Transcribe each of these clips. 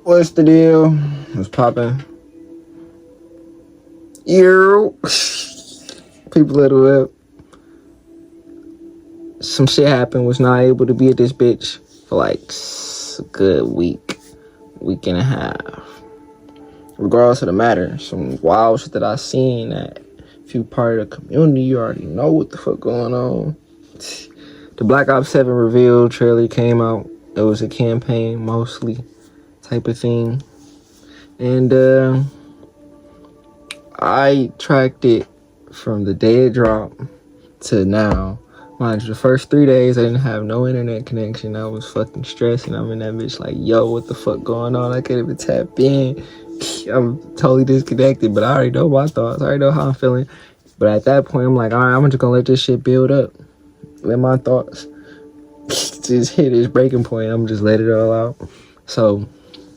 What's the deal? What's poppin'? Yo, people of the web. Some shit happened. Was not able to be at this bitch for like a good week and a half. Regardless of the matter, some wild shit that I seen that if you part of the community, you already know what the fuck going on. The Black Ops 7 reveal trailer came out. It was a campaign mostly type of thing. And I tracked it from the day it dropped to now. Mind you, the first 3 days I didn't have no internet connection. I was fucking stressing. I'm in that bitch like, yo, what the fuck going on? I can't even tap in. I'm totally disconnected, but I already know my thoughts. I already know how I'm feeling. But at that point, I'm like, all right, I'm just gonna let this shit build up. Let my thoughts just hit this breaking point. I'm just let it all out. So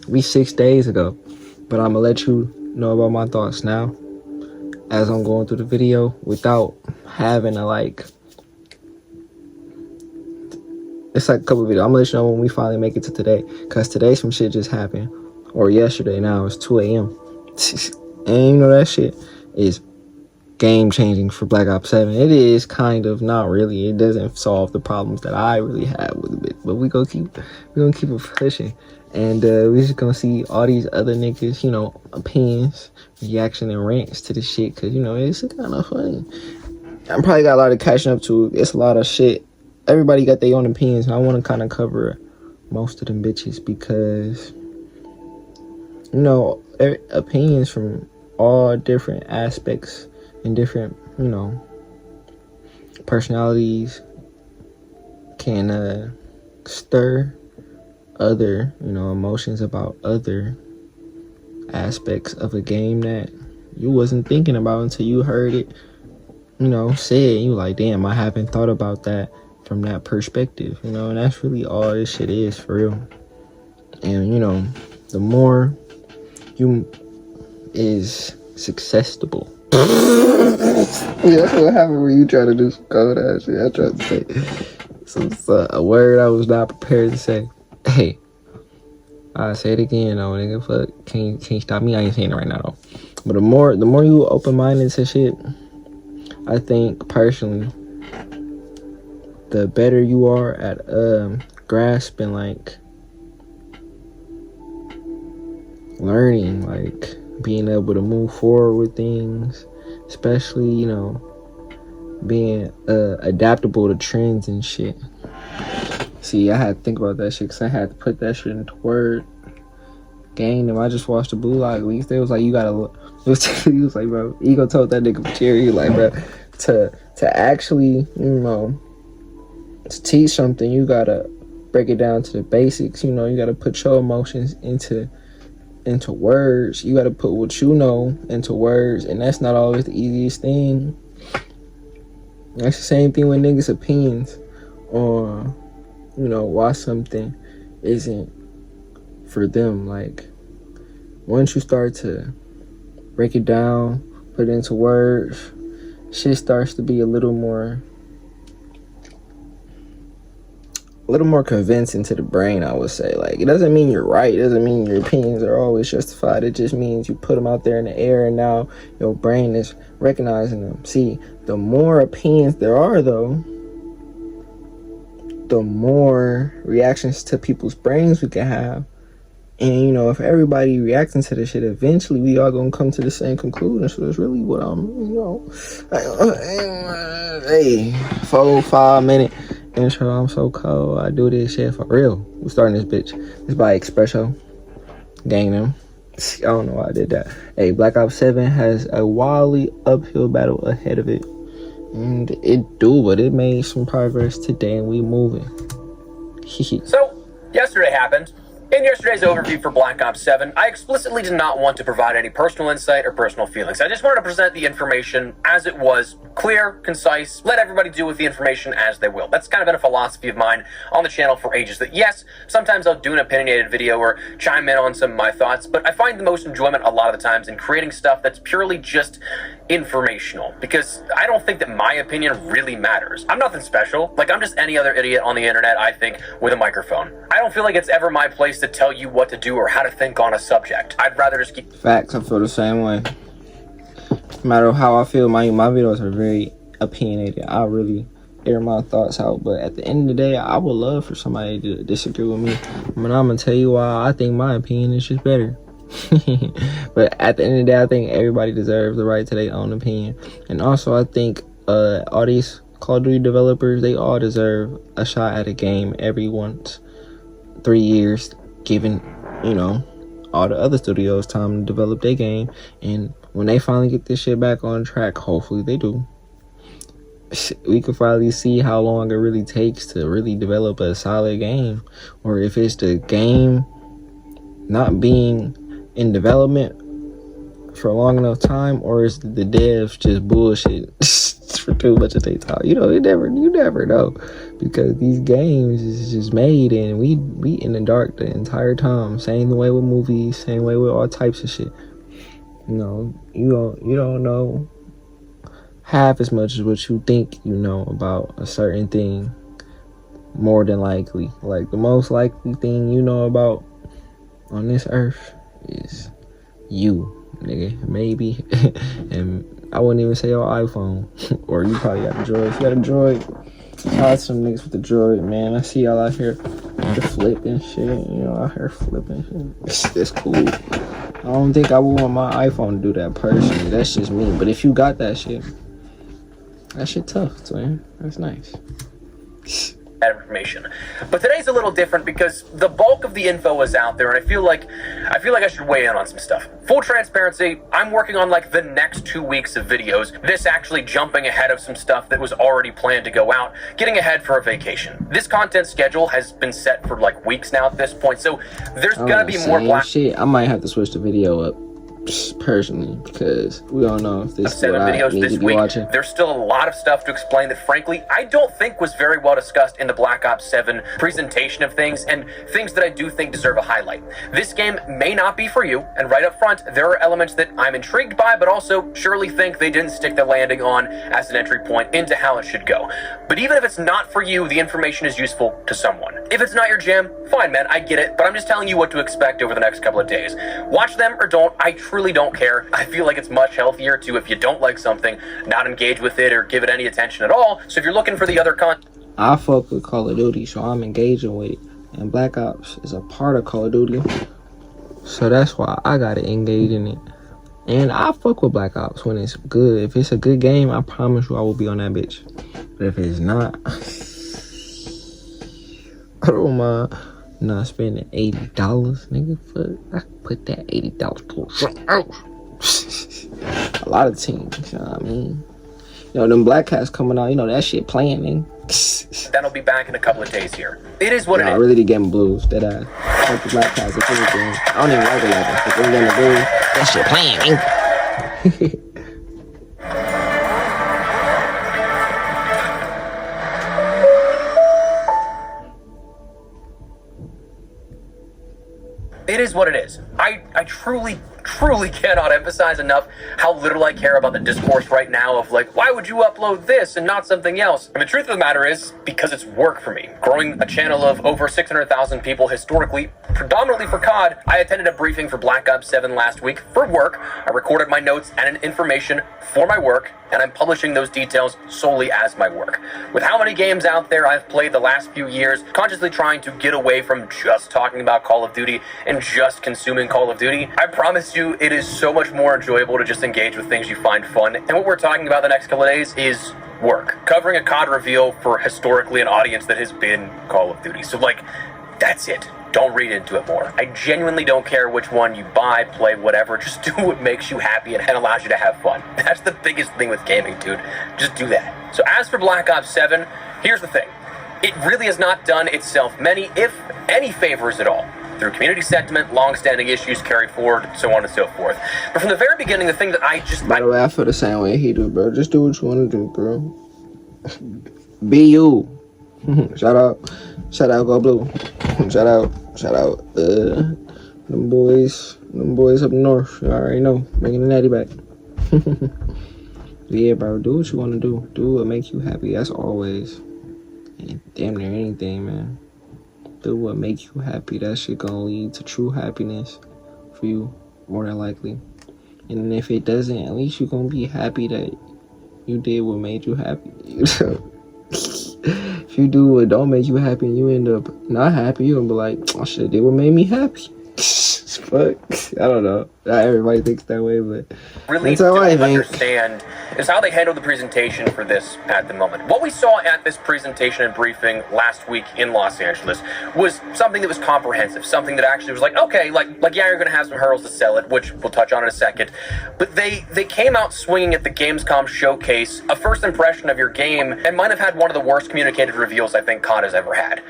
we 6 days ago, but I'm gonna let you know about my thoughts now as I'm going through the video without having to like, it's like a couple of videos. I'm gonna let you know when we finally make it to today, cause today some shit just happened, or yesterday. Now it's 2 a.m. and you know that shit is game changing for Black Ops 7. It is kind of, not really. It doesn't solve the problems that I really have with it, but we gonna keep it pushing, and we just gonna see all these other niggas, you know, opinions, reaction, and rants to this shit, cause you know it's kind of funny. I probably got a lot of catching up to. It's a lot of shit. Everybody got their own opinions, and I want to kind of cover most of them bitches because, you know, opinions from all different aspects and different, you know, personalities can stir other, you know, emotions about other aspects of a game that you wasn't thinking about until you heard it, you know, said. You like, damn, I haven't thought about that from that perspective, you know. And that's really all this shit is, for real. And you know, the more you is successful. Yeah, that's what happened when you try to do some cold ass shit. I tried to say a word I was not prepared to say. Hey, I say it again though, nigga. Fuck, can't stop me. I ain't saying it right now though. But the more you open minded to shit, I think personally, the better you are at grasping, like, learning, like being able to move forward with things, especially, you know, being adaptable to trends and shit. See, I had to think about that shit because I had to put that shit into word. Gang them. I just watched the Blue Lock Leaks. They was like, you gotta look. He was like, bro, Ego told that nigga Cherry, like, bro, to actually, you know, to teach something, you gotta break it down to the basics. You know, you gotta put your emotions into words. You gotta put what you know into words, and that's not always the easiest thing. That's the same thing with niggas' opinions, or, you know, why something isn't for them. Like, once you start to break it down, put it into words, shit starts to be a little more convincing to the brain, I would say. Like, it doesn't mean you're right. It doesn't mean your opinions are always justified. It just means you put them out there in the air, and now your brain is recognizing them. See, the more opinions there are, though, the more reactions to people's brains we can have. And, you know, if everybody reacting to this shit, eventually we all gonna come to the same conclusion. So that's really what I'm, you know, hey, 4-5 minute intro. I'm so cold. I do this shit for real. We starting this bitch. It's by Expresso. Gang them. I don't know why I did that. Hey, Black Ops 7 has a wildly uphill battle ahead of it. And it do, but it made some progress today, and we moving. So, yesterday happened. In yesterday's overview for Black Ops 7, I explicitly did not want to provide any personal insight or personal feelings. I just wanted to present the information as it was, clear, concise, let everybody do with the information as they will. That's kind of been a philosophy of mine on the channel for ages, that yes, sometimes I'll do an opinionated video or chime in on some of my thoughts, but I find the most enjoyment a lot of the times in creating stuff that's purely just informational, because I don't think that my opinion really matters. I'm nothing special. Like, I'm just any other idiot on the internet, I think, with a microphone. I don't feel like it's ever my place to to tell you what to do or how to think on a subject. I'd rather just keep... Facts, I feel the same way. No matter how I feel, my videos are very opinionated. I really air my thoughts out, but at the end of the day, I would love for somebody to disagree with me. But I'm gonna tell you why I think my opinion is just better. But at the end of the day, I think everybody deserves the right to their own opinion. And also, I think all these Call of Duty developers, they all deserve a shot at a game every 3 years, given, you know, all the other studios time to develop their game. And when they finally get this shit back on track, hopefully they do, we could finally see how long it really takes to really develop a solid game. Or if it's the game not being in development for a long enough time, or is the devs just bullshit for too much of their time. You know, you never know, because these games is just made and we in the dark the entire time. Same way with movies, same way with all types of shit. You know, you don't know half as much as what you think you know about a certain thing. More than likely, like the most likely thing you know about on this earth is you, nigga, maybe. And I wouldn't even say your iPhone. Or you probably got a Droid. If you got a Droid, shout out to some niggas with the Droid, man. I see y'all out here flipping shit, you know, out here flipping shit. It's cool. I don't think I would want my iPhone to do that personally. That's just me. But if you got that shit tough, man. That's nice. Information. But today's a little different because the bulk of the info is out there, and I feel like I should weigh in on some stuff. Full transparency, I'm working on like the next 2 weeks of videos. This actually jumping ahead of some stuff that was already planned to go out, getting ahead for a vacation. This content schedule has been set for like weeks now at this point, so there's gonna be more black shit. I might have to switch the video up personally, because we don't know if this is what I need to be watching. There's still a lot of stuff to explain that frankly I don't think was very well discussed in the Black Ops 7 presentation of things, and things that I do think deserve a highlight. This game may not be for you, and right up front there are elements that I'm intrigued by, but also surely think they didn't stick the landing on as an entry point into how it should go. But even if it's not for you, the information is useful to someone. If it's not your jam, fine man, I get it, but I'm just telling you what to expect over the next couple of days. Watch them or don't, I truly don't care. I feel like it's much healthier to, if you don't like something, not engage with it or give it any attention at all. So if you're looking for the other content, I fuck with Call of Duty, so I'm engaging with it. And Black Ops is a part of Call of Duty, so that's why I gotta engage in it. And I fuck with Black Ops when it's good. If it's a good game, I promise you I will be on that bitch. But if it's not, I don't mind not spending $80, nigga. Fuck, I could put that $80 to something else. A lot of teams, you know what I mean? You know, them Black Cats coming out, you know, that shit playing, nigga. that'll be back in a couple of days here. It is what it is. I really did get blues. That fuck the Black Cats, if anything. I don't even like the Black Cats. If they're getting the blues, that shit playing, nigga. It is what it is. I truly cannot emphasize enough how little I care about the discourse right now of like, why would you upload this and not something else? And the truth of the matter is, because it's work for me. Growing a channel of over 600,000 people historically, predominantly for COD, I attended a briefing for Black Ops 7 last week for work. I recorded my notes and information for my work, and I'm publishing those details solely as my work. With how many games out there I've played the last few years, consciously trying to get away from just talking about Call of Duty and just consuming Call of Duty, I promise you it is so much more enjoyable to just engage with things you find fun. And what we're talking about the next couple of days is work. Covering a COD reveal for historically an audience that has been Call of Duty. So like, that's it. Don't read into it more. I genuinely don't care which one you buy, play, whatever. Just do what makes you happy and allows you to have fun. That's the biggest thing with gaming, dude. Just do that. So as for Black Ops 7, here's the thing. It really has not done itself many, if any, favors at all. Through community sentiment, long-standing issues carried forward, so on and so forth. But from the very beginning, the thing that By the way, I feel the same way he do, bro. Just do what you want to do, bro. Be you. Shout out, Go Blue. Shout out, them boys up north. You already know, bringing the natty back. Yeah, bro, do what you want to do. Do what makes you happy. That's always, and damn near anything, man. do what makes you happy. That shit gonna lead to true happiness for you, more than likely. And if it doesn't, at least you're gonna be happy that you did what made you happy. If you do what don't make you happy and you end up not happy, you're gonna be like, I should have did what made me happy. Fuck. I don't know. Not everybody thinks that way, but really that's how I don't think. understand is how they handled the presentation for this at the moment. What we saw at this presentation and briefing last week in Los Angeles was something that was comprehensive, something that actually was like, okay, like yeah, you're going to have some hurdles to sell it, which we'll touch on in a second. But they came out swinging at the Gamescom showcase, a first impression of your game, and might have had one of the worst communicated reveals I think COD has ever had.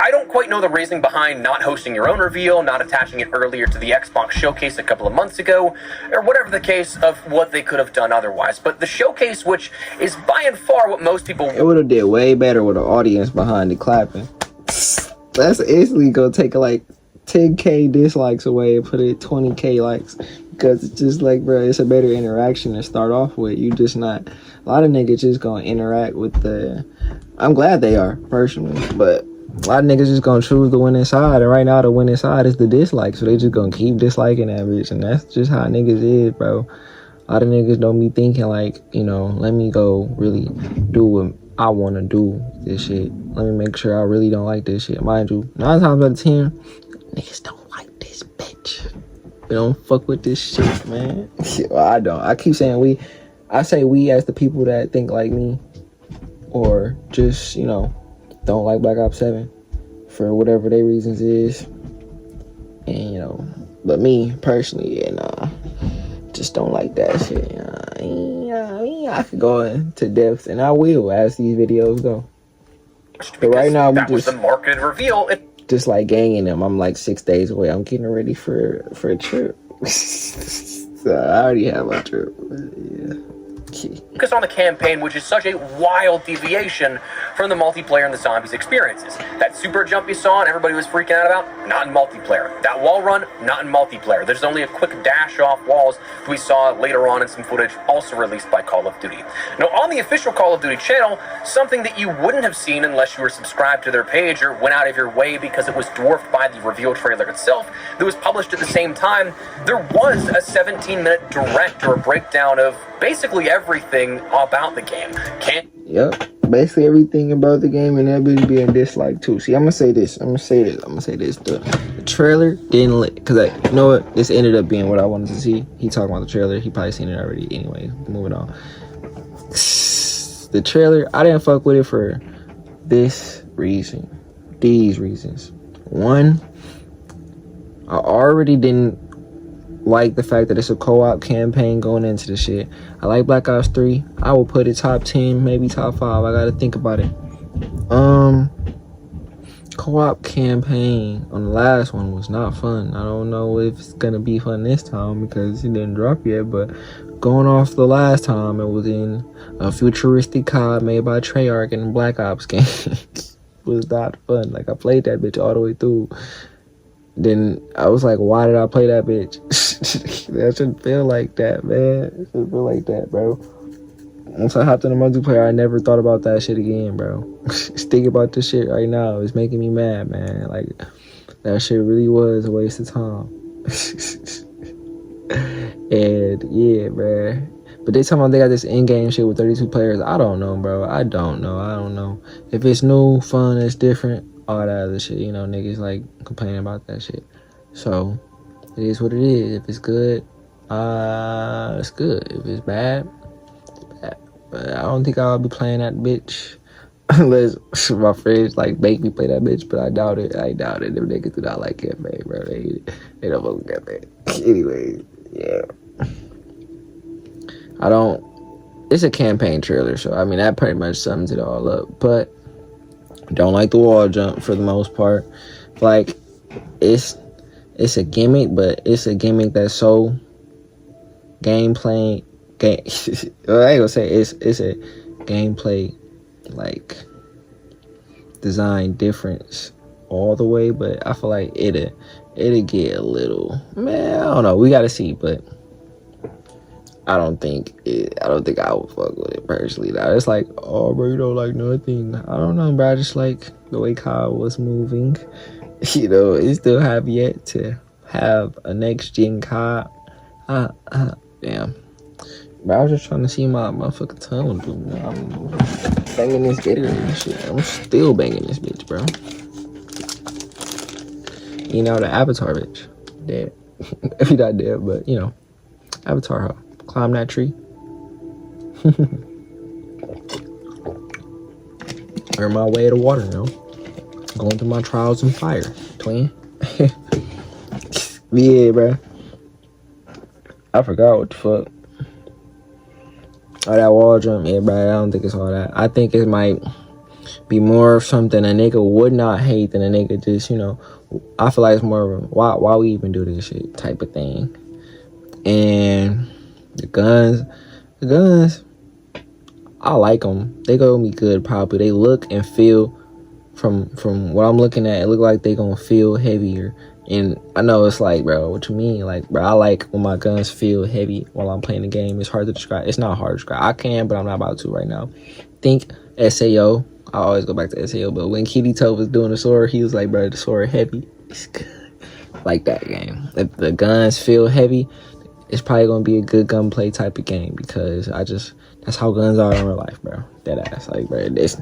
I don't quite know the reasoning behind not hosting your own reveal, not attaching it earlier to the Xbox showcase a couple of months ago, or whatever the case of what they could have done otherwise. But the showcase, which is by and far what most people... It would have did way better with an audience behind it clapping. That's instantly gonna take like 10k dislikes away and put it 20k likes. Because it's just like, bro, it's a better interaction to start off with. You just not... A lot of niggas just gonna interact with the... I'm glad they are, personally, but... A lot of niggas just gonna choose the winning side, and right now the winning side is the dislike, so they just gonna keep disliking that bitch, and that's just how niggas is, bro. A lot of niggas don't be thinking like, you know, let me go really do what I want to do with this shit. Let me make sure I really don't like this shit. Mind you, 9 times out of 10, niggas don't like this bitch. We don't fuck with this shit, man. Well, I don't. I keep saying we. I say we as the people that think like me, or just, you know, don't like Black Ops 7 for whatever their reasons is. And, you know, but me personally, and just don't like that shit. I could go into depth, and I will as these videos go. But right now, that was the marketed reveal. Just like ganging them. I'm like 6 days away. I'm getting ready for a trip. So I already have my trip. Yeah. Focus on the campaign, which is such a wild deviation from the multiplayer and the zombies experiences. That super jump you saw and everybody was freaking out about, not in multiplayer. That wall run, not in multiplayer. There's only a quick dash off walls that we saw later on in some footage also released by Call of Duty. Now, on the official Call of Duty channel, something that you wouldn't have seen unless you were subscribed to their page or went out of your way because it was dwarfed by the reveal trailer itself that was published at the same time, there was a 17-minute direct or a breakdown of basically everything about the game. Yep. Basically everything about the game, and that bitch being disliked too. See, I'm gonna say this. The trailer didn't lit, because you know what? This ended up being what I wanted to see. He talking about the trailer. He probably seen it already anyway. Moving on. The trailer, I didn't fuck with it for this reason. These reasons. One, I already didn't like the fact that it's a co-op campaign going into the shit. I like Black Ops 3. I will put it top 10, maybe top 5. I gotta think about it. Co-op campaign on the last one was not fun. I don't know if it's gonna be fun this time because it didn't drop yet, but going off the last time, it was in a futuristic COD made by Treyarch in the Black Ops game. It was not fun. Like, I played that bitch all the way through. Then I was like, why did I play that bitch? That shouldn't feel like that, man. It shouldn't feel like that, bro. Once I hopped in the multiplayer, I never thought about that shit again, bro. Just thinking about this shit right now, it's making me mad, man. Like, that shit really was a waste of time. And yeah, bro. But they talking about they got this in-game shit with 32 players. I don't know, bro. I don't know. If it's new, fun, it's different, all that other shit, you know, niggas like complaining about that shit. So it is what it is. If it's good, it's good. If it's bad, it's bad. But I don't think I'll be playing that bitch unless my friends like make me play that bitch. But I doubt it. Them niggas do not like campaign, bro. They don't fuck with campaign. Anyway, yeah. It's a campaign trailer, so I mean that pretty much sums it all up. But don't like the wall jump for the most part. Like, it's a gimmick, but it's a gimmick that's so gameplay. Well, I ain't gonna say it's a gameplay like design difference all the way, but I feel like it'll get a little, man, I don't know. We gotta see, but I don't think I would fuck with it personally. Now it's like, oh, bro, you don't like nothing. I don't know, bro. I just like the way Kyle was moving. You know, it still have yet to have a next gen COD. Damn. But I was just trying to see my motherfucking tongue. Dude. I'm banging this Gatorade and shit. I'm still banging this bitch, bro. You know, the Avatar bitch. Dead. If he not dead, but you know. Avatar, huh? Climb that tree. Earn my way to water, you know. Going through my trials and fire, twin. Yeah, bro. I forgot what the fuck. Oh, that wall jump, yeah, bro. I don't think it's all that. I think it might be more of something a nigga would not hate than a nigga just, you know. I feel like it's more of a why we even do this shit type of thing. And the guns, I like them. They gonna be good probably. They look and feel, from what I'm looking at, it look like they gonna feel heavier. And I know it's like, bro, what you mean? Like, bro, I like when my guns feel heavy while I'm playing the game. It's hard to describe. It's not hard to describe. I can, but I'm not about to right now. Think SAO. I always go back to SAO, but when Kirito was doing the sword, he was like, bro, the sword heavy. It's good. Like that game. If the guns feel heavy, it's probably gonna be a good gunplay type of game, because that's how guns are in real life, bro. That ass, like, bro, there's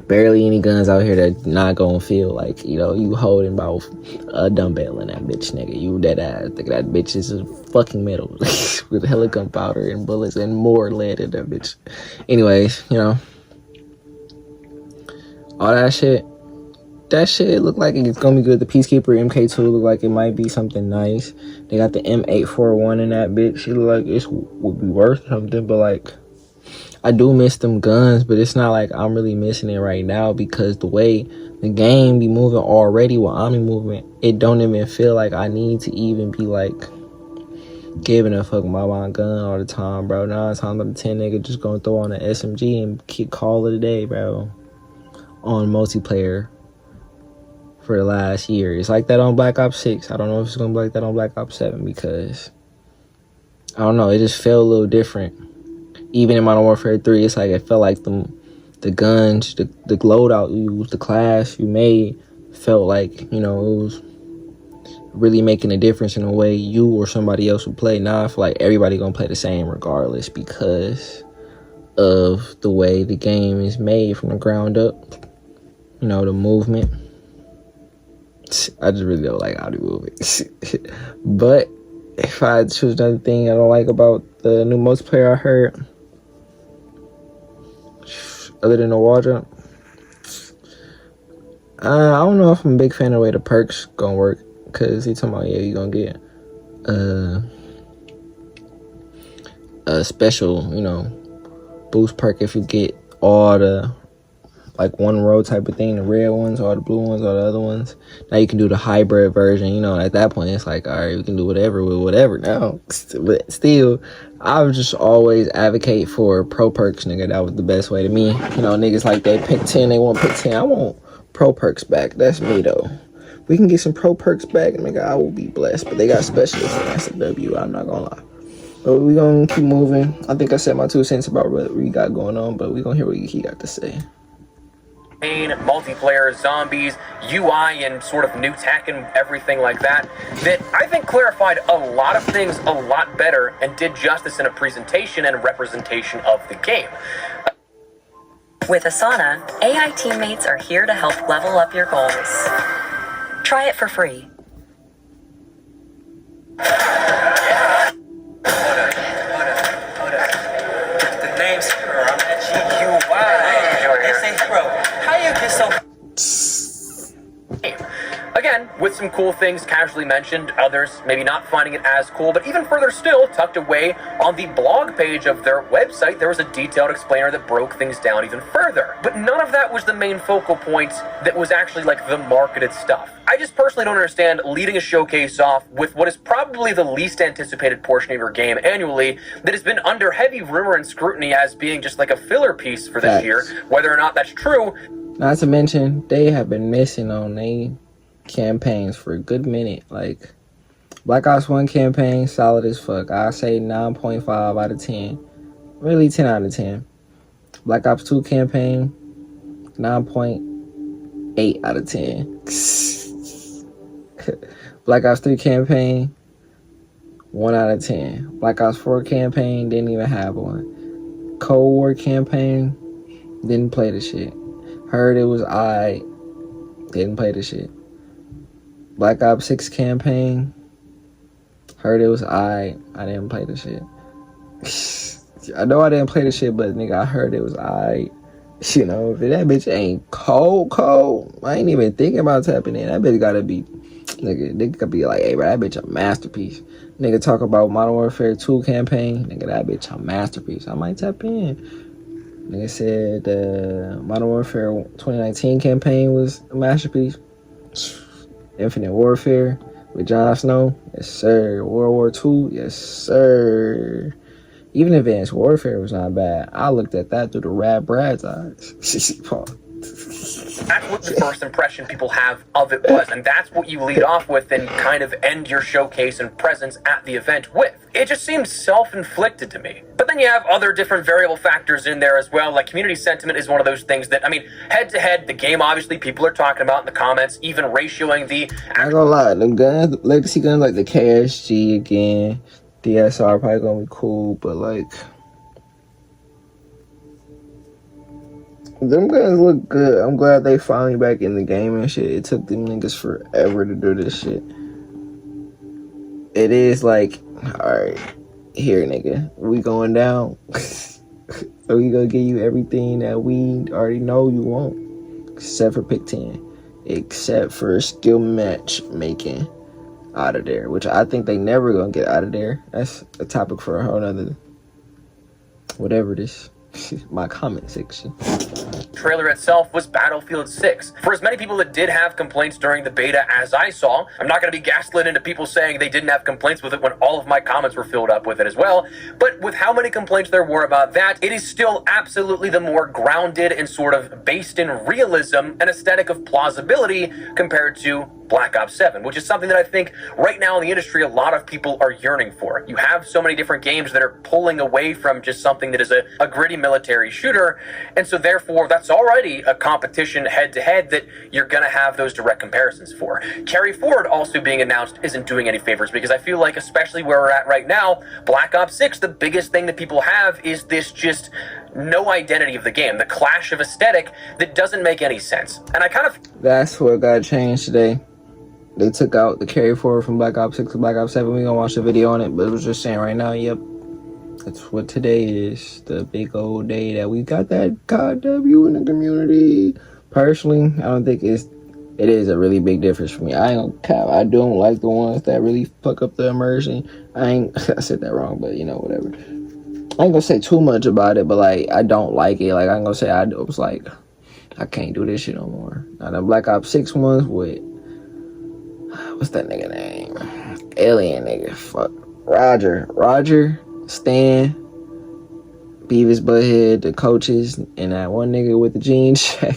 barely any guns out here that not gonna feel like, you know, you holding about a dumbbell in that bitch, nigga. You dead ass. Think that bitch is fucking metal with hella gunpowder and bullets and more lead in that bitch. Anyways, you know, all that shit. That shit look like it's gonna be good. The Peacekeeper MK2 look like it might be something nice. They got the M841 in that bitch. It look like it would be worth something, but like, I do miss them guns, but it's not like I'm really missing it right now, because the way the game be moving already while I'm moving, it don't even feel like I need to even be like giving a fuck about my gun all the time, bro. 9 times out of 10, nigga just gonna throw on an SMG and call it a day, bro. On multiplayer for the last year. It's like that on Black Ops 6. I don't know if it's gonna be like that on Black Ops 7, because I don't know, it just felt a little different. Even in Modern Warfare 3, it's like it felt like the guns, the loadout you used, the class you made, felt like, you know, it was really making a difference in the way you or somebody else would play. Now I feel like everybody gonna play the same regardless, because of the way the game is made from the ground up. You know, the movement. I just really don't like how they move it. But if I choose another thing I don't like about the new multiplayer I heard, other than the wall jump, I don't know if I'm a big fan of the way the perks gonna work, because he talking about, yeah, you gonna get a special, you know, boost perk if you get all the, like, one row type of thing, the red ones or the blue ones or the other ones. Now you can do the hybrid version, you know. At that point it's like, all right, we can do whatever with whatever now. But still, I would just always advocate for pro perks, nigga. That was the best way to me. You know, niggas like they pick 10, they won't pick 10. I want pro perks back. That's me though. We can get some pro perks back, nigga, I will be blessed. But they got specialists, and that's a W, I'm not gonna lie. But we gonna keep moving. I think I said my 2 cents about what we got going on, but we gonna hear what he got to say. Multiplayer, zombies, UI, and sort of new tech and everything like that, that I think clarified a lot of things a lot better and did justice in a presentation and representation of the game. With Asana, AI teammates are here to help level up your goals. Try it for free. Hold up. The name's Hero. I'm at GUI. They say Hero. How you get so... Again, with some cool things casually mentioned, others maybe not finding it as cool, but even further still, tucked away on the blog page of their website, there was a detailed explainer that broke things down even further. But none of that was the main focal point that was actually like the marketed stuff. I just personally don't understand leading a showcase off with what is probably the least anticipated portion of your game annually that has been under heavy rumor and scrutiny as being just like a filler piece for this year. Whether or not that's true. Not to mention, they have been missing on they campaigns for a good minute. Like, Black Ops 1 campaign, solid as fuck. I say 9.5 out of 10. Really 10 out of 10. Black Ops 2 campaign, 9.8 out of 10. Black Ops 3 campaign, 1 out of 10. Black Ops 4 campaign, didn't even have one. Cold War campaign, didn't play the shit. Heard it was alright, didn't play the shit. Black Ops 6 campaign, heard it was alright, I didn't play the shit. I know I didn't play the shit, but nigga, I heard it was alright. You know, if that bitch ain't cold, I ain't even thinking about tapping in. That bitch gotta be, nigga could be like, hey, bro, that bitch a masterpiece. Nigga talk about Modern Warfare 2 campaign, nigga, that bitch a masterpiece. I might tap in. Nigga said the Modern Warfare 2019 campaign was a masterpiece. Infinite Warfare with Jon Snow, yes sir. World War II, yes sir. Even Advanced Warfare was not bad. I looked at that through the Rad Brad's eyes. That's what the first impression people have of it was, and that's what you lead off with and kind of end your showcase and presence at the event with. It just seems self-inflicted to me. But then you have other different variable factors in there as well, like community sentiment is one of those things that, I mean, head-to-head, the game obviously people are talking about in the comments, even ratioing the... I ain't gonna lie, them guns, legacy guns like the KSG again, DSR probably gonna be cool, but like... them guns look good. I'm glad they finally back in the game and shit. It took them niggas forever to do this shit. It is like, alright, here nigga, we going down. So we gonna give you everything that we already know you want. Except for pick 10. Except for skill match making out of there. Which I think they never gonna get out of there. That's a topic for a whole nother, whatever it is. My comment section. Trailer itself was Battlefield 6. For as many people that did have complaints during the beta as I saw, I'm not going to be gaslit into people saying they didn't have complaints with it when all of my comments were filled up with it as well, but with how many complaints there were about that, it is still absolutely the more grounded and sort of based in realism and aesthetic of plausibility compared to Black Ops 7, which is something that I think right now in the industry a lot of people are yearning for. You have so many different games that are pulling away from just something that is a gritty military shooter, and so therefore that's already a competition head-to-head that you're going to have those direct comparisons for. Carry Forward also being announced isn't doing any favors, because I feel like, especially where we're at right now, Black Ops 6, the biggest thing that people have is this just no identity of the game, the clash of aesthetic that doesn't make any sense. And I kind of... that's what got changed today. They took out the Carry Forward from Black Ops 6 to Black Ops 7. We're gonna watch the video on it, but it was just saying right now, yep, that's what today is. The big old day that we got that COD W in the community. Personally, I don't think it is a really big difference for me. I ain't gonna cap. I don't like the ones that really fuck up the immersion. I said that wrong, but you know, whatever. I ain't gonna say too much about it, but like, I don't like it. Like, I'm gonna say I was like, I can't do this shit no more. Now the Black Ops 6 ones with, what's that nigga name? Alien nigga. Fuck. Roger, Stan, Beavis Butthead, the coaches, and that one nigga with the jean check.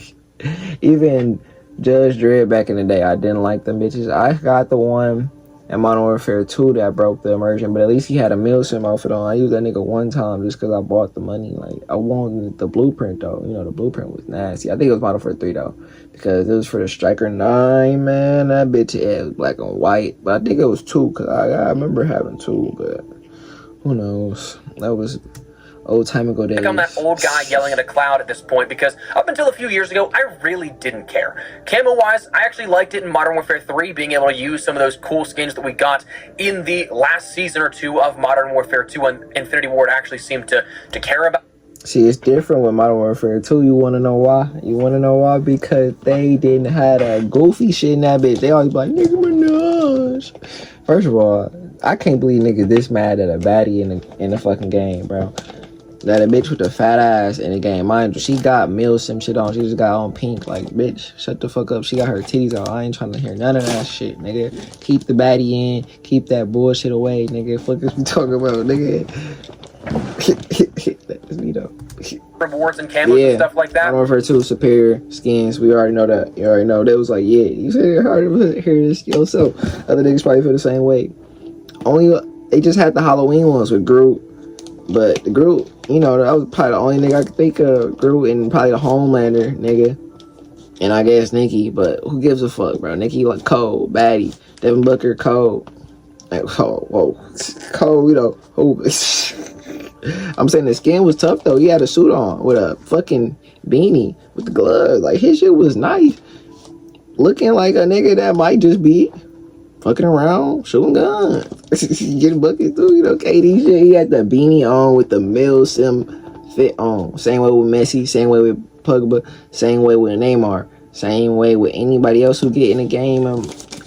Even Judge Dredd back in the day, I didn't like them bitches. I got the one in Modern Warfare 2 that broke the immersion, but at least he had a Milsim outfit on. I used that nigga one time just because I bought the money. Like, I wanted the blueprint though. You know, the blueprint was nasty. I think it was Modern Warfare 3 though, because it was for the Striker 9, man. That bitch, it was black and white. But I think it was 2, because I remember having 2, but who knows? That was old time ago days. I'm that old guy yelling at a cloud at this point, because up until a few years ago, I really didn't care. Camo-wise, I actually liked it in Modern Warfare 3, being able to use some of those cool skins that we got in the last season or two of Modern Warfare 2, and Infinity Ward actually seemed to care about. See, it's different with Modern Warfare 2. You want to know why? You want to know why? Because they didn't have that goofy shit in that bitch. They always be like, Nicki Minaj. First of all, I can't believe niggas this mad at a baddie in the fucking game, bro. That a bitch with the fat ass in the game. Mind you, she got Milsim shit on. She just got on pink. Like, bitch, shut the fuck up. She got her titties out. I ain't trying to hear none of that shit, nigga. Keep the baddie in. Keep that bullshit away, nigga. Fuck is we talking about, nigga? That's me, though. Rewards and camos and stuff like that. I Warfare 2 superior skins. We already know that. You already know. They was like, yeah, you said it hard to hear this yourself. Other niggas probably feel the same way. They just had the Halloween ones with Groot. But the Groot, you know, that was probably the only nigga I could think of. Groot and probably the Homelander, nigga. And I guess Nikki, but who gives a fuck, bro? Nikki like cold, baddie. Devin Booker cold. Like, whoa, cold, you know. Who? I'm saying the skin was tough though. He had a suit on with a fucking beanie with the gloves. Like his shit was nice. Looking like a nigga that might just be fucking around, shooting guns, getting buckets too. You know, KD shit. He had the beanie on with the Mill Sim fit on. Same way with Messi. Same way with Pogba. Same way with Neymar. Same way with anybody else who get in the game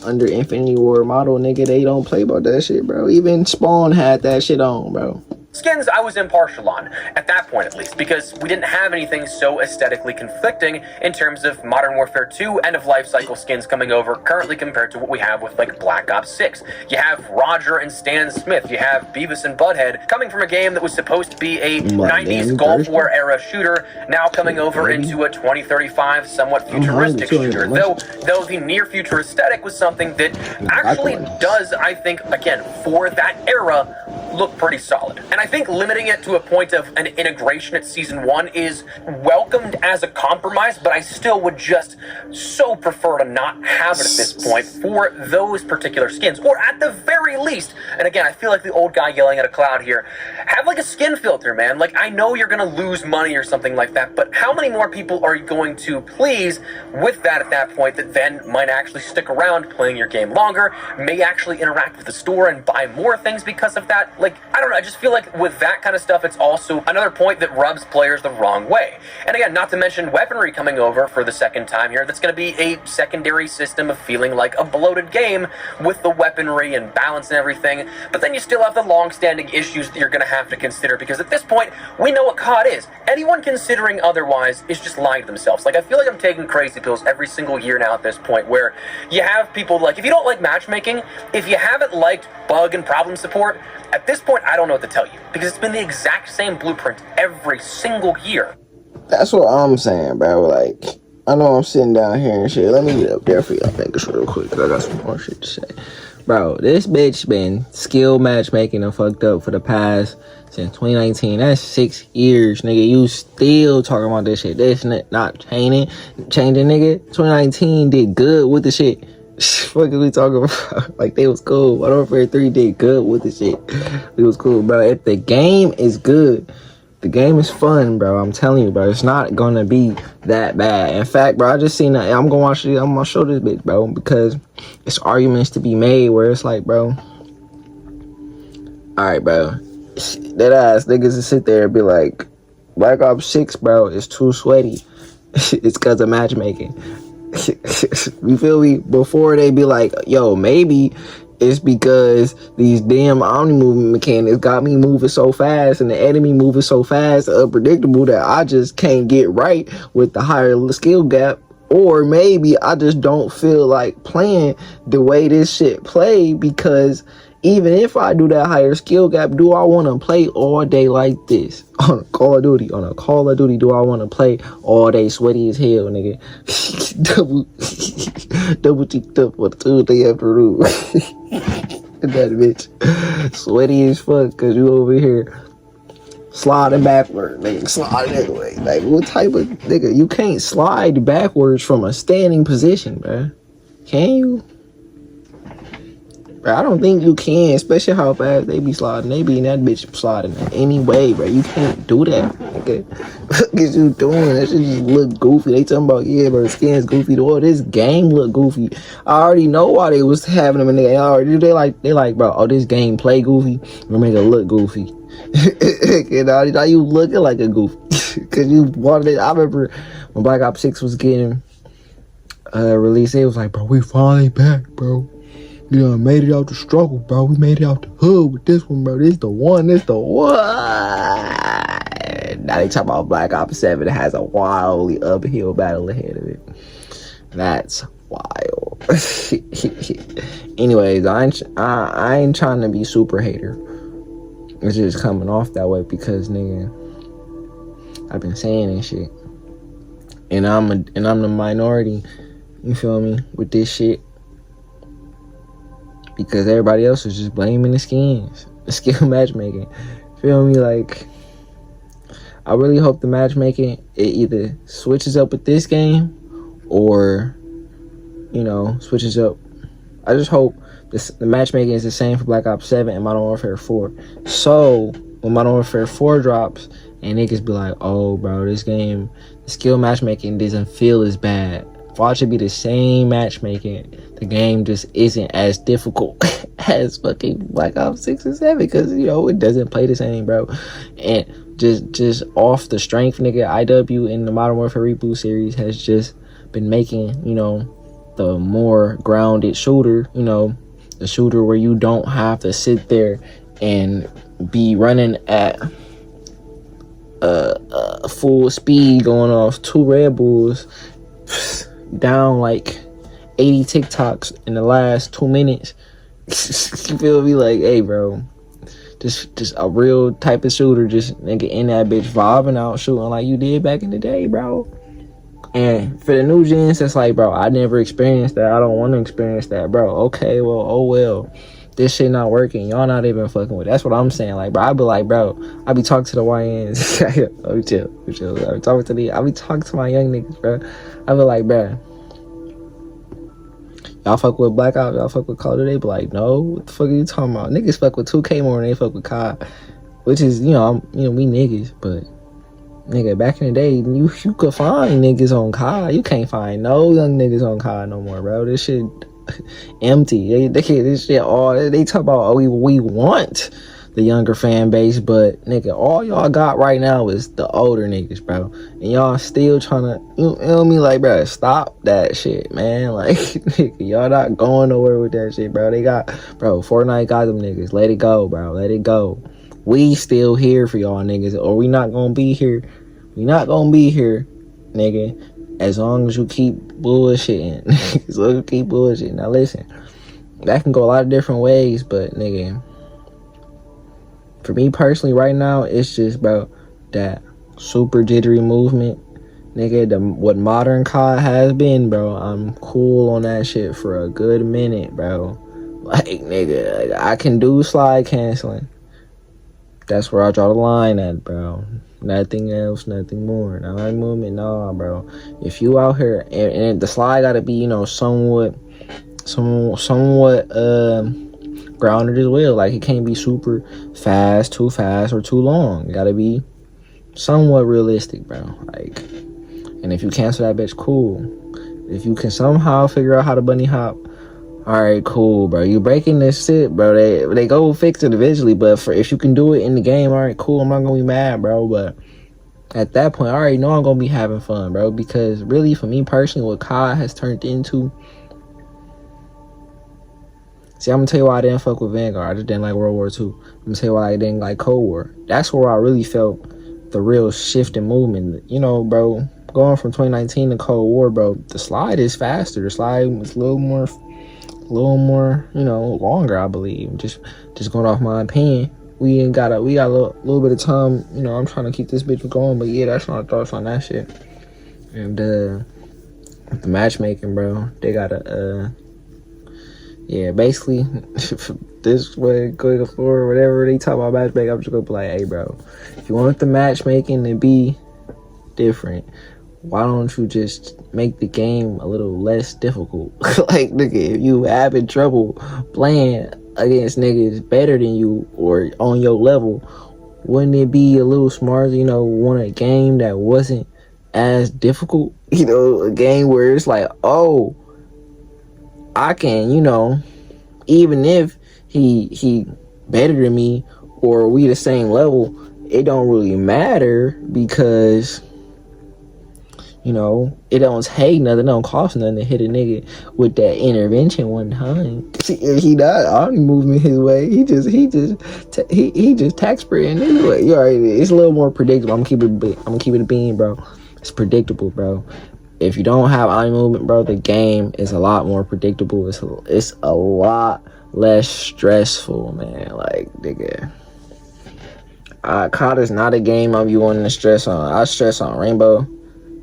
under Infinity War model, nigga. They don't play about that shit, bro. Even Spawn had that shit on, bro. Skins I was impartial on, at that point at least, because we didn't have anything so aesthetically conflicting in terms of Modern Warfare 2 end-of-life cycle skins coming over currently compared to what we have with, like, Black Ops 6. You have Roger and Stan Smith, you have Beavis and Butthead, coming from a game that was supposed to be a 90s Gulf War era shooter, now coming over into a 2035 somewhat futuristic shooter. Though the near-future aesthetic was something that actually does, I think, again, for that era, look pretty solid. And I think limiting it to a point of an integration at Season 1 is welcomed as a compromise, but I still would just so prefer to not have it at this point for those particular skins. Or at the very least, and again, I feel like the old guy yelling at a cloud here, have like a skin filter, man. Like, I know you're gonna lose money or something like that, but how many more people are you going to please with that at that point that then might actually stick around playing your game longer, may actually interact with the store and buy more things because of that? Like, I don't know, I just feel like with that kind of stuff, it's also another point that rubs players the wrong way. And again, not to mention weaponry coming over for the second time here, that's going to be a secondary system of feeling like a bloated game with the weaponry and balance and everything, but then you still have the long-standing issues that you're going to have to consider, because at this point, we know what COD is. Anyone considering otherwise is just lying to themselves. Like, I feel like I'm taking crazy pills every single year now at this point, where you have people like, if you don't like matchmaking, if you haven't liked bug and problem support, at this point, I don't know what to tell you, because it's been the exact same blueprint every single year. That's what I'm saying, bro. Like, I know I'm sitting down here and shit. Let me get up there for y'all niggas real quick, because I got some more shit to say. Bro, this bitch been skill matchmaking and fucked up for the past, since 2019. That's 6 years, nigga. You still talking about this shit. This not changing, nigga. 2019 did good with the shit. What are we talking about? Like, they was cool. Modern Warfare 3 did good with the shit. It was cool, bro. If the game is good, the game is fun, bro. I'm telling you, bro. It's not gonna be that bad. In fact, bro, I just seen that. I'm gonna watch it. I'm gonna show this bitch, bro, because it's arguments to be made where it's like, bro, alright, bro, that ass niggas to sit there and be like, Black Ops 6, bro, is too sweaty. It's because of matchmaking. You feel me? Before they be like, yo, maybe it's because these damn omni movement mechanics got me moving so fast and the enemy moving so fast and unpredictable that I just can't get right with the higher skill gap. Or maybe I just don't feel like playing the way this shit play, because even if I do that higher skill gap, do I want to play all day like this? On a Call of Duty, do I want to play all day sweaty as hell, nigga? double cheeked up for the Tuesday afternoon. That bitch sweaty as fuck, because you over here sliding backward, nigga, sliding that way. Like, what type of nigga? You can't slide backwards from a standing position, bro. Can you? Bro, I don't think you can, especially how fast they be sliding. They be in that bitch sliding any way, bro. You can't do that, nigga. What is you doing? That shit just look goofy. They talking about, yeah, bro, skin's goofy. Oh, this game look goofy. I already know why they was having them in the game. They like, bro, oh, this game play goofy. We're make it look goofy. You know, now you looking like a goofy. Cause you wanted it. I remember when Black Ops 6 was getting released, it was like, bro, we finally back, bro. You know, made it out the struggle, bro. We made it out the hood with this one, bro. This the one. Now they talk about Black Ops 7 that has a wildly uphill battle ahead of it. That's wild. Anyways, I ain't trying to be super hater. It's just coming off that way because, nigga, I've been saying this shit. And I'm the minority, you feel me, with this shit. Because everybody else is just blaming the skins, the skill matchmaking. Feel me? Like, I really hope the matchmaking, it either switches up with this game, or, you know, switches up. I just hope the matchmaking is the same for Black Ops 7 and Modern Warfare 4. So when Modern Warfare 4 drops and niggas be like, oh bro, this game, the skill matchmaking doesn't feel as bad. Watch it be the same matchmaking. The game just isn't as difficult as fucking Black Ops 6 and 7 because, you know, it doesn't play the same, bro. And just off the strength, nigga, IW in the Modern Warfare Reboot series has just been making, you know, the more grounded shooter, you know, the shooter where you don't have to sit there and be running at full speed going off 2 Red Bulls down like 80 TikToks in the last 2 minutes. You feel me? Like, hey bro, just a real type of shooter, just nigga in that bitch vibing out shooting like you did back in the day, bro. And for the new gens, it's like, bro, I never experienced that. I don't want to experience that, bro. Okay, well, oh well. This shit not working. Y'all not even fucking with it. That's what I'm saying. Like, bro, I be like, bro, I be talking to the YNs. Oh, chill. I be talking to my young niggas, bro. I be like, bro, y'all fuck with Black Ops, y'all fuck with Call of Duty. They be like, no, what the fuck are you talking about? Niggas fuck with 2K more than they fuck with COD. Which is, we niggas, but nigga, back in the day, you could find niggas on COD. You can't find no young niggas on COD no more, bro. This shit empty. This shit all they talk about. Oh, we want the younger fan base, but nigga, all y'all got right now is the older niggas, bro. And y'all still trying to, you know me, like, bro, stop that shit, man. Like, nigga, y'all not going nowhere with that shit, bro. Fortnite got them niggas. Let it go, bro. Let it go. We still here for y'all niggas, or we not gonna be here. We not gonna be here, nigga, as long as you keep bullshitting. As long as you keep bullshitting. Now listen, that can go a lot of different ways, but nigga, for me personally right now, it's just, bro, that super jittery movement, nigga, what modern COD has been, bro. I'm cool on that shit for a good minute, bro. Like, nigga, I can do slide canceling. That's where I draw the line at, bro. Nothing else, nothing more. Now, line movement, nah, bro. If you out here, and the slide gotta be, you know, somewhat grounded as well. Like, it can't be super fast, or too long. It gotta be somewhat realistic, bro. Like, and if you cancel that bitch, cool. If you can somehow figure out how to bunny hop, alright, cool, bro. You breaking this shit, bro. They go fix it eventually, but if you can do it in the game, alright, cool. I'm not gonna be mad, bro. But at that point, I already know I'm gonna be having fun, bro. Because really, for me personally, what COD has turned into. See, I'm gonna tell you why I didn't fuck with Vanguard. I just didn't like World War II. I'm gonna tell you why I didn't like Cold War. That's where I really felt the real shift in movement. You know, bro, going from 2019 to Cold War, bro, the slide is faster. The slide was a little more, you know, longer, I believe. Just going off my opinion. We got a little bit of time, you know. I'm trying to keep this bitch going, but yeah, that's my thoughts on that shit. And the matchmaking, bro, they gotta yeah, basically this way going forward, whatever they talk about matchmaking, I'm just gonna be like, hey bro, if you want the matchmaking to be different, why don't you just make the game a little less difficult? Like, nigga, if you having trouble playing against niggas better than you or on your level, wouldn't it be a little smarter, you know, want a game that wasn't as difficult? You know, a game where it's like, oh, I can, you know, even if he better than me or we the same level, it don't really matter because, you know, it don't take nothing, it don't cost nothing to hit a nigga with that intervention one time. See, if he not, I don't move me his way. He just tax spreading anyway. You already, it's a little more predictable. I'm keeping it a bean, bro. It's predictable, bro. If you don't have eye movement, bro, the game is a lot more predictable. It's a lot less stressful, man. Like, nigga, COD is not a game I'm wanting to stress on. I stress on Rainbow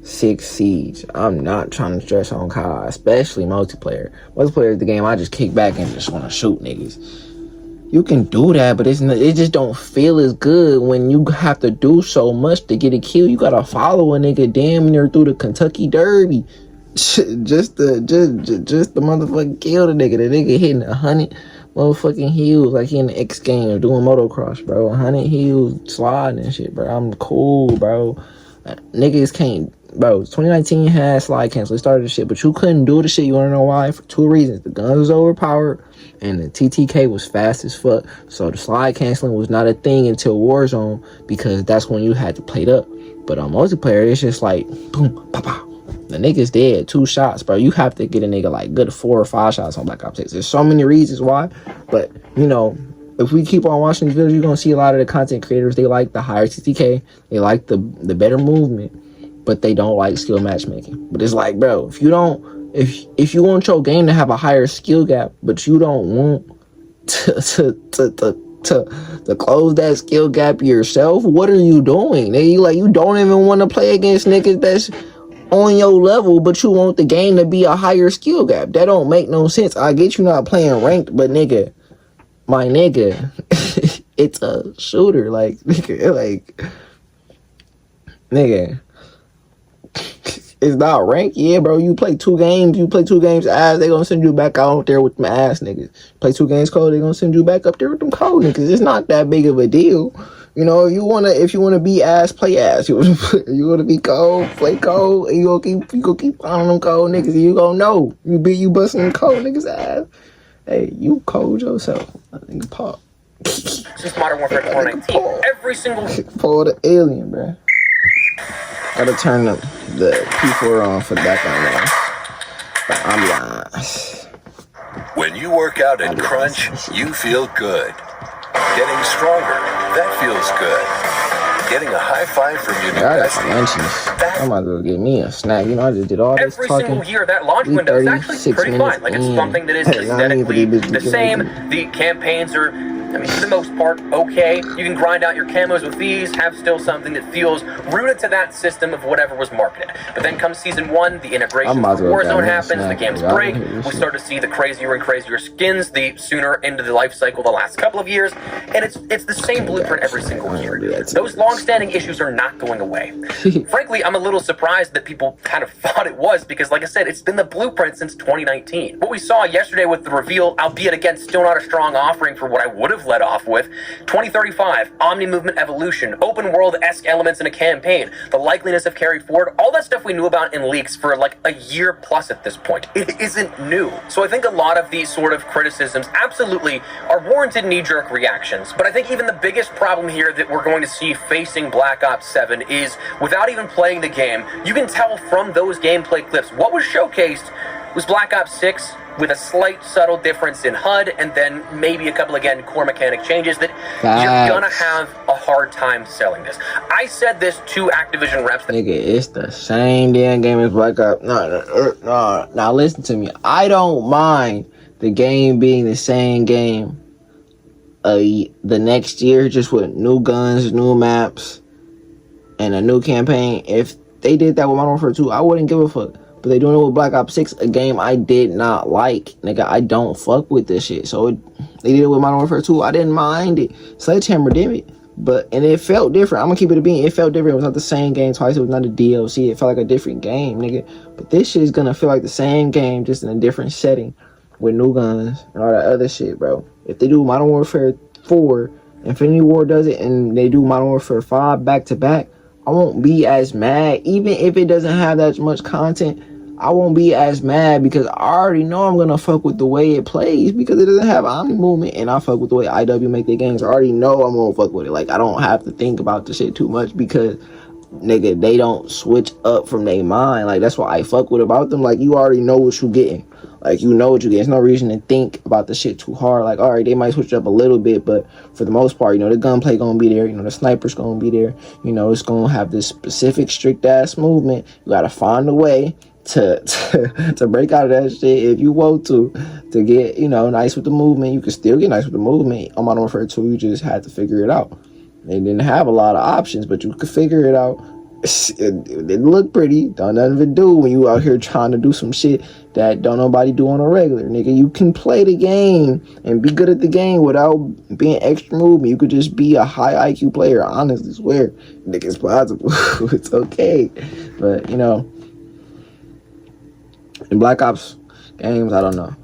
Six Siege. I'm not trying to stress on COD, especially multiplayer. Multiplayer is the game I just kick back and just want to shoot niggas. You can do that, but it just don't feel as good when you have to do so much to get a kill. You gotta follow a nigga damn near through the Kentucky Derby. just the motherfucking kill the nigga. The nigga hitting 100 motherfucking heels like he in the X Games doing motocross, bro. 100 heels sliding and shit, bro. I'm cool, bro. Niggas can't, bro. 2019 had slide cancel. It started the shit, but you couldn't do the shit. You wanna know why? For 2 reasons. The guns was overpowered, and the TTK was fast as fuck. So the slide canceling was not a thing until Warzone, because that's when you had to play it up. But on multiplayer, it's just like boom, pow, pow. The nigga's dead. 2 shots, bro. You have to get a nigga like good 4 or 5 shots on Black Ops 6. There's so many reasons why, but you know, if we keep on watching these videos, you're gonna see a lot of the content creators. They like the higher TTK, they like the better movement, but they don't like skill matchmaking. But it's like, bro, if you want your game to have a higher skill gap, but you don't want to close that skill gap yourself, what are you doing? You don't even want to play against niggas that's on your level, but you want the game to be a higher skill gap. That don't make no sense. I get you not playing ranked, but nigga, my nigga, it's a shooter. Like, nigga, it's not ranked. Yeah, bro, you play 2 games ass, they gonna send you back out there with them ass niggas. Play 2 games cold, they gonna send you back up there with them cold niggas. It's not that big of a deal. You know, if you wanna be ass, play ass. You wanna be cold, play cold, and you gonna keep on them cold niggas, and you gonna know you busting them cold niggas ass. Hey, you cold yourself. I think pop. Since Modern Warfare 2019, every single Pull the alien, bro. Gotta turn the P4 on for the background noise. The ambiance. When you work out and crunch, you feel good. Getting stronger, that feels good. Getting a high five from your new I got bestie, lunches. I might as well get me a snack. You know, I just did all this every talking. single year, that launch window is actually pretty fun. Like, it's something that is aesthetically the same. The campaigns are, I mean, for the most part, okay. You can grind out your camos with these, have still something that feels rooted to that system of whatever was marketed. But then comes Season 1, the integration with Warzone happens, the games break, we start to see the crazier and crazier skins the sooner into the life cycle the last couple of years, and it's the same blueprint every single year. Those long-standing issues are not going away. Frankly, I'm a little surprised that people kind of thought it was, because like I said, it's been the blueprint since 2019. What we saw yesterday with the reveal, albeit again still not a strong offering for what I would have led off with, 2035, omni-movement evolution, open world-esque elements in a campaign, the likeliness of carried forward, all that stuff we knew about in leaks for like a year plus at this point. It isn't new. So I think a lot of these sort of criticisms absolutely are warranted knee-jerk reactions, but I think even the biggest problem here that we're going to see facing Black Ops 7 is, without even playing the game, you can tell from those gameplay clips, what was showcased was Black Ops 6 with a slight subtle difference in HUD, and then maybe a couple, again, core mechanic changes that you're gonna have a hard time selling this. I said this to Activision reps. Nigga, it's the same damn game as Black Ops. No. Now listen to me. I don't mind the game being the same game the next year, just with new guns, new maps, and a new campaign. If they did that with Modern Warfare 2, I wouldn't give a fuck. But they doing it with Black Ops 6, a game I did not like. Nigga, I don't fuck with this shit. So they did it with Modern Warfare 2. I didn't mind it. Sledgehammer did it. And it felt different. I'm gonna keep it a bean. It felt different. It was not the same game twice. It was not a DLC. It felt like a different game, nigga. But this shit is gonna feel like the same game, just in a different setting, with new guns and all that other shit, bro. If they do Modern Warfare 4, Infinity War does it, and they do Modern Warfare 5 back to back, I won't be as mad. Even if it doesn't have that much content, I won't be as mad, because I already know I'm gonna fuck with the way it plays, because it doesn't have omni movement, and I fuck with the way IW make their games. I already know I'm gonna fuck with it. Like, I don't have to think about the shit too much, because nigga, they don't switch up from their mind. Like, that's what I fuck with about them. Like, you already know what you getting. Like, you know what you get. There's no reason to think about the shit too hard. Like, all right, they might switch up a little bit, but for the most part, you know, the gunplay gonna be there. You know, the sniper's gonna be there. You know, it's gonna have this specific strict ass movement. You gotta find a way to break out of that shit if you want to get, you know, nice with the movement. You can still get nice with the movement on Modern Warfare 2. You just had to figure it out. They didn't have a lot of options, but you could figure it out. It didn't look pretty. Don't nothing to do when you out here trying to do some shit that don't nobody do on a regular. Nigga, you can play the game and be good at the game without being extra movement. You could just be a high IQ player. I honestly swear. Nigga, it's possible. It's okay. But, you know, In Black Ops games, I don't know.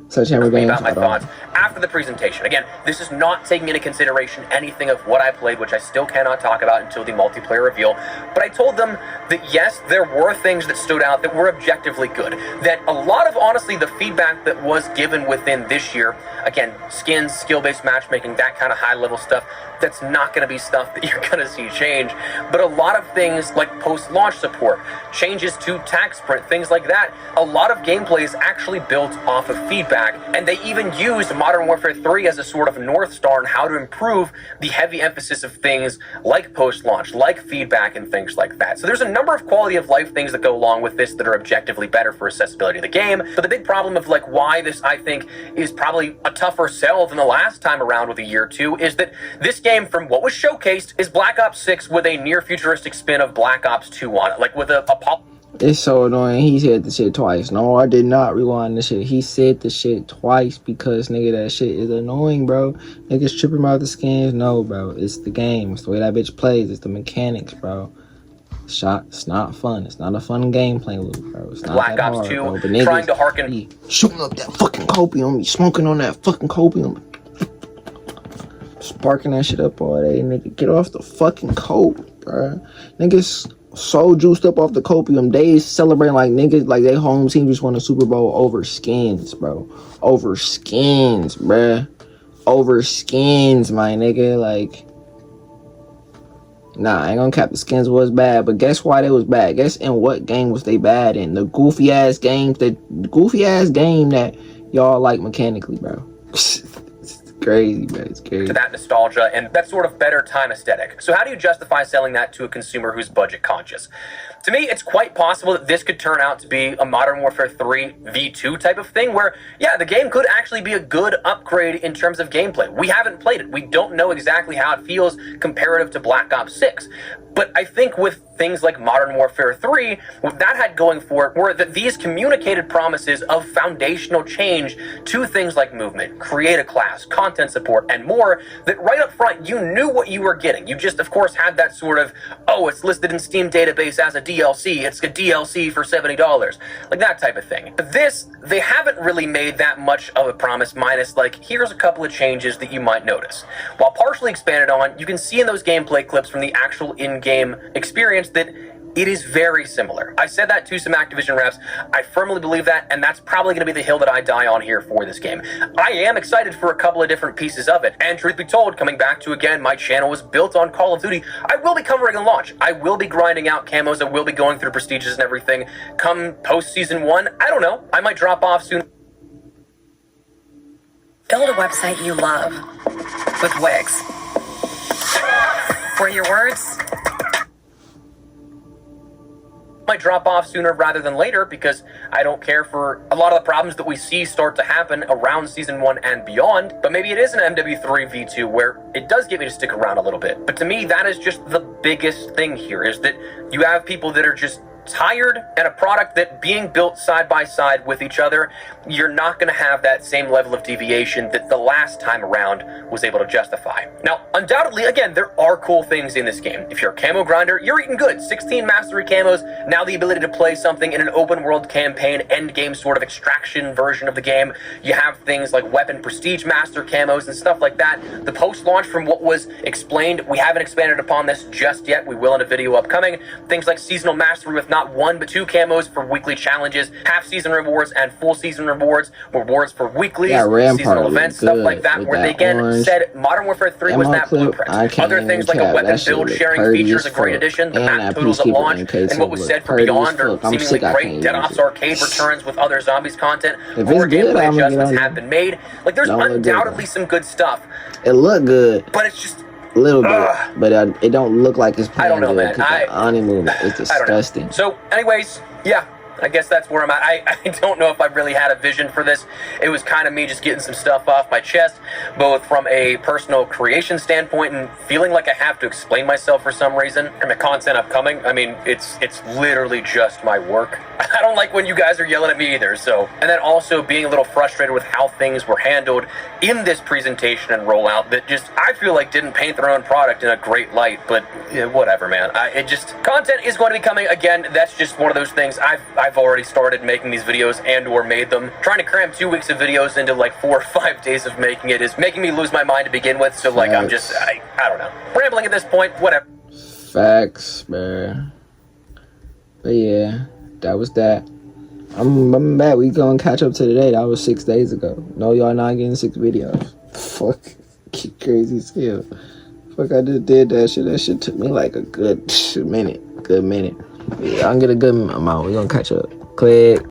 Sledgehammer games, about my I don't. thoughts after the presentation. Again, this is not taking into consideration anything of what I played, which I still cannot talk about until the multiplayer reveal. But I told them that yes, there were things that stood out that were objectively good. That a lot of, honestly, the feedback that was given within this year, again, skins, skill-based matchmaking, that kind of high-level stuff, that's not going to be stuff that you're going to see change. But a lot of things like post-launch support, changes to tac sprint, things like that, a lot of gameplay is actually built off of feedback. And they even used Modern Warfare 3 as a sort of North Star on how to improve the heavy emphasis of things like post-launch, like feedback and things like that. So there's a number of quality of life things that go along with this that are objectively better for accessibility of the game. But the big problem of like why this, I think, is probably a tougher sell than the last time around with a year or two is that this game, from what was showcased, is Black Ops 6 with a near futuristic spin of Black Ops 2 on it. Like with a It's so annoying. He said the shit twice. No, I did not rewind the shit. He said the shit twice because, nigga, that shit is annoying, bro. Niggas tripping about the skins. No, bro. It's the game. It's the way that bitch plays. It's the mechanics, bro. It's not fun. It's not a fun gameplay loop, bro. It's not Black that Ops hard, 2 bro. But niggas trying to harken be shooting up that fucking copium. Be smoking on that fucking copium. Sparking that shit up all day, nigga. Get off the fucking cope, bro. Niggas so juiced up off the copium. They celebrating like niggas, like they home team just won a Super Bowl over skins, bro. Over skins, bruh. Over skins, my nigga. Like, nah, I ain't gonna cap, the skins was bad, but guess why they was bad? Guess in what game was they bad in? The goofy ass game that y'all like mechanically, bro. It's crazy, bro. It's crazy. to that nostalgia and that sort of better time aesthetic. So how do you justify selling that to a consumer who's budget conscious? To me, it's quite possible that this could turn out to be a Modern Warfare 3 V2 type of thing where, yeah, the game could actually be a good upgrade in terms of gameplay. We haven't played it. We don't know exactly how it feels comparative to Black Ops 6. But I think with things like Modern Warfare 3, what that had going for it were that these communicated promises of foundational change to things like movement, create a class, content support, and more, that right up front, you knew what you were getting. You just, of course, had that sort of, oh, it's listed in Steam database as a DLC, it's a DLC for $70, like that type of thing. But this, they haven't really made that much of a promise, minus like, here's a couple of changes that you might notice. While partially expanded on, you can see in those gameplay clips from the actual in-game experience that it is very similar. I said that to some Activision reps. I firmly believe that, and that's probably going to be the hill that I die on here for this game. I am excited for a couple of different pieces of it, and truth be told, coming back to, again, my channel was built on Call of Duty. I will be covering the launch. I will be grinding out camos. I will be going through prestiges and everything. Come post-Season 1, I don't know. I might drop off soon. Build a website you love with Wix, where your words Might drop off sooner rather than later because I don't care for a lot of the problems that we see start to happen around Season 1 and beyond. But maybe it is an MW3 V2 where it does get me to stick around a little bit. But to me, that is just the biggest thing here, is that you have people that are just tired, and a product that being built side by side with each other, you're not going to have that same level of deviation that the last time around was able to justify. Now, undoubtedly, again, there are cool things in this game. If you're a camo grinder, you're eating good. 16 mastery camos, now the ability to play something in an open world campaign, end game sort of extraction version of the game. You have things like weapon prestige master camos and stuff like that. The post-launch, from what was explained, we haven't expanded upon this just yet. We will in a video upcoming. Things like seasonal mastery with not one but two camos for weekly challenges, half-season rewards and full-season rewards for weekly seasonal events, stuff like that, where they again said Modern Warfare 3 was that blueprint. Other things like a weapon build sharing features, a great addition, the map totals at launch, and what was said for Beyond are seemingly great. Dead Ops Arcade returns with other zombies content, more gameplay adjustments have been made. Like, there's undoubtedly some good stuff. It looked good, but it's just a little bit, but it don't look like it's playing. I don't know, man. Ani movement is disgusting. So, anyways, yeah, I guess that's where I'm at. I don't know if I really had a vision for this. It was kind of me just getting some stuff off my chest, both from a personal creation standpoint and feeling like I have to explain myself for some reason. And the content upcoming, I mean, it's literally just my work. I don't like when you guys are yelling at me either, so. And then also being a little frustrated with how things were handled in this presentation and rollout that just, I feel like, didn't paint their own product in a great light, but yeah, whatever, man. Content is going to be coming. Again, that's just one of those things. I I've already started making these videos and or made them. Trying to cram 2 weeks of videos into like 4 or 5 days of making it is making me lose my mind to begin with. So like, I'm just, I don't know. Rambling at this point, whatever. Facts, man. But yeah, that was that. I'm back. We gonna catch up to today. That was 6 days ago. No, y'all not getting 6 videos. Fuck. Crazy still. Fuck, I just did that shit. That shit took me like a good minute. Yeah, I'm gonna get a good amount. We gonna catch up. Click.